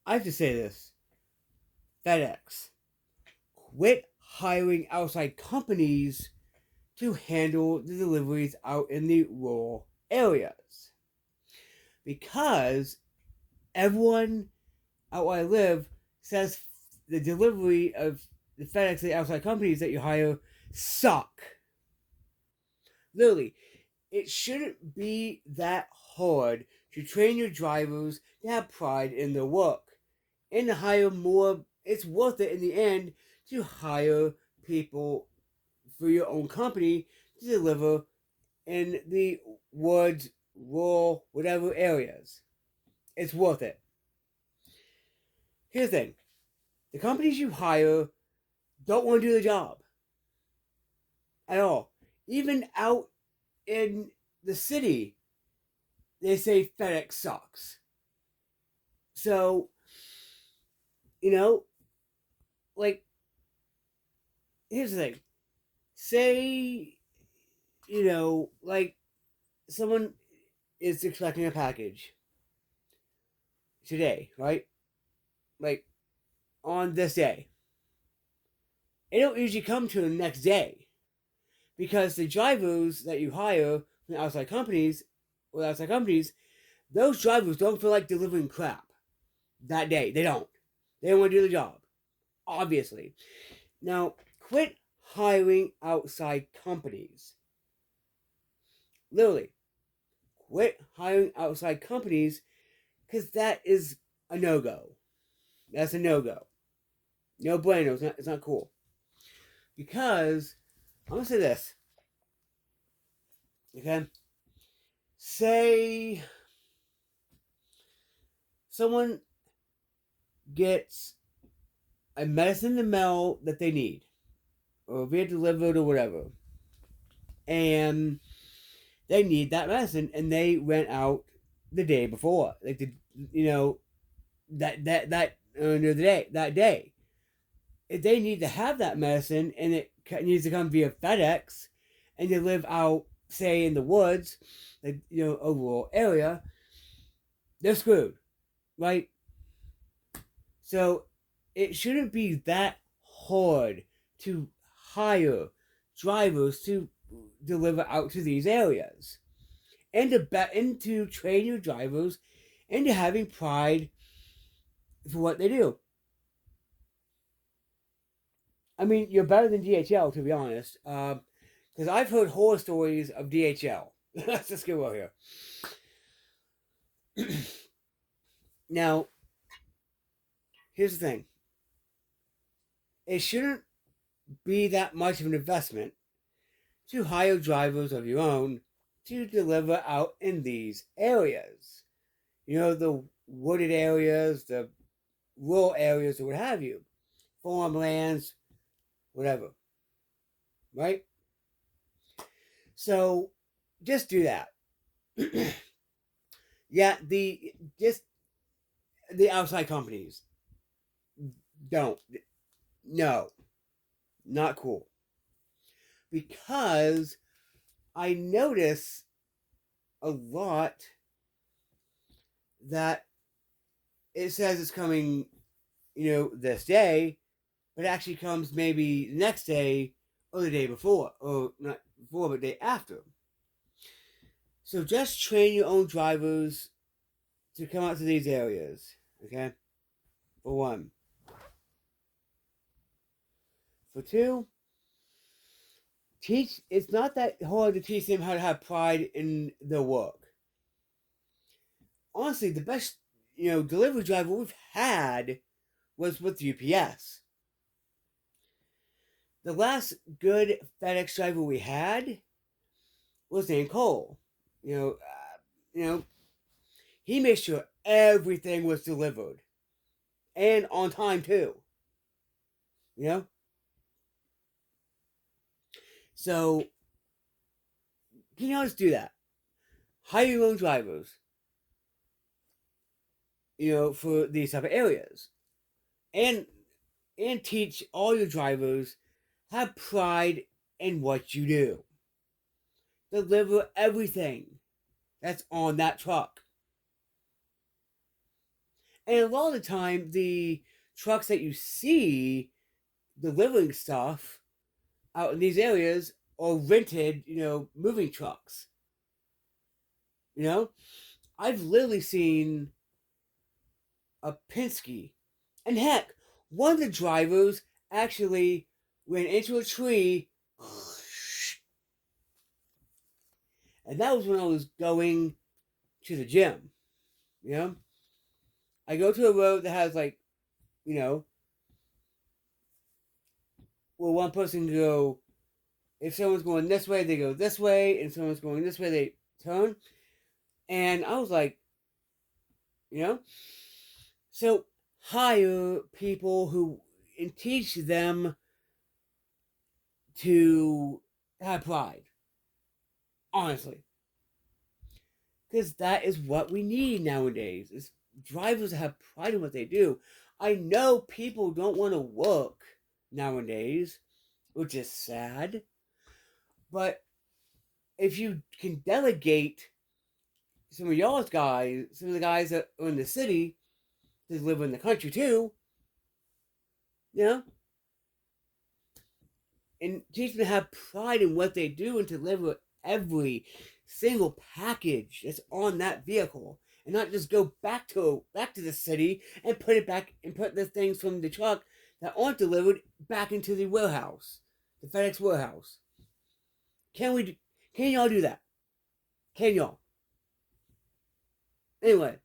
I have to say this: FedEx, quit hiring outside companies to handle the deliveries out in the rural areas, because everyone out where I live says the delivery of the FedEx, the outside companies that you hire, suck. Literally, it shouldn't be that hard to train your drivers to have pride in their work and to hire more. It's worth it in the end to hire people for your own company to deliver in the woods, rural, whatever areas. It's worth it. Here's the thing: the companies you hire don't want to do the job at all. Even out in the city, they say FedEx sucks. So, you know, like, here's the thing. Say, like someone is expecting a package today, right? Like, on this day. It don't usually come to the next day because the drivers that you hire from outside companies, those drivers don't feel like delivering crap that day. They don't. They don't want to do the job, obviously. Now, quit hiring outside companies. Literally, quit hiring outside companies because that is a no go. That's a no go. No bueno. It's not cool. Because I'm gonna say this. Okay, say someone gets a medicine in the mail that they need, or be it delivered or whatever, and they need that medicine, and they went out the day before, like you know, that day. If they need to have that medicine, and it needs to come via FedEx, and they live out, say, in the woods, like a rural area, they're screwed, right? So it shouldn't be that hard to hire drivers to deliver out to these areas, and to train your drivers into having pride for what they do. I mean, you're better than DHL, to be honest, because I've heard horror stories of DHL. Let's just get over here. Now, here's the thing: it shouldn't be that much of an investment to hire drivers of your own to deliver out in these areas. The wooded areas, the rural areas, or what have you, farmlands, whatever, right? So just do that. Yeah, the outside companies don't. No, not cool. Because I notice a lot that it says it's coming, this day, but it actually comes maybe the next day or the day before, or not before, but the day after. So just train your own drivers to come out to these areas, okay? For one. For two, it's not that hard to teach them how to have pride in their work. Honestly, the best, delivery driver we've had was with UPS. The last good FedEx driver we had was named Cole. You know, you know, he made sure everything was delivered and on time too. You know, so can you just do that? Hire your own drivers. For these type of areas, and teach all your drivers have pride in what you do. Deliver everything that's on that truck. And a lot of the time, the trucks that you see delivering stuff out in these areas are rented, moving trucks. You know, I've literally seen a Penske, and heck, one of the drivers actually ran into a tree, and that was when I was going to the gym. You know, I go to a road that has like, you know, where one person can go. If someone's going this way, they go this way, and if someone's going this way, they turn. And I was like, you know, so hire people who and teach them to have pride, honestly, because that is what we need nowadays. Is drivers that have pride in what they do. I know people don't want to work nowadays, which is sad. But if you can delegate some of y'all's guys, some of the guys that are in the city, that live in the country too, you know, and teach them to have pride in what they do and to deliver every single package that's on that vehicle, and not just go back to the city and put it back and put the things from the truck that aren't delivered back into the warehouse, the FedEx warehouse. Can we? Can y'all do that? Can y'all? Anyway,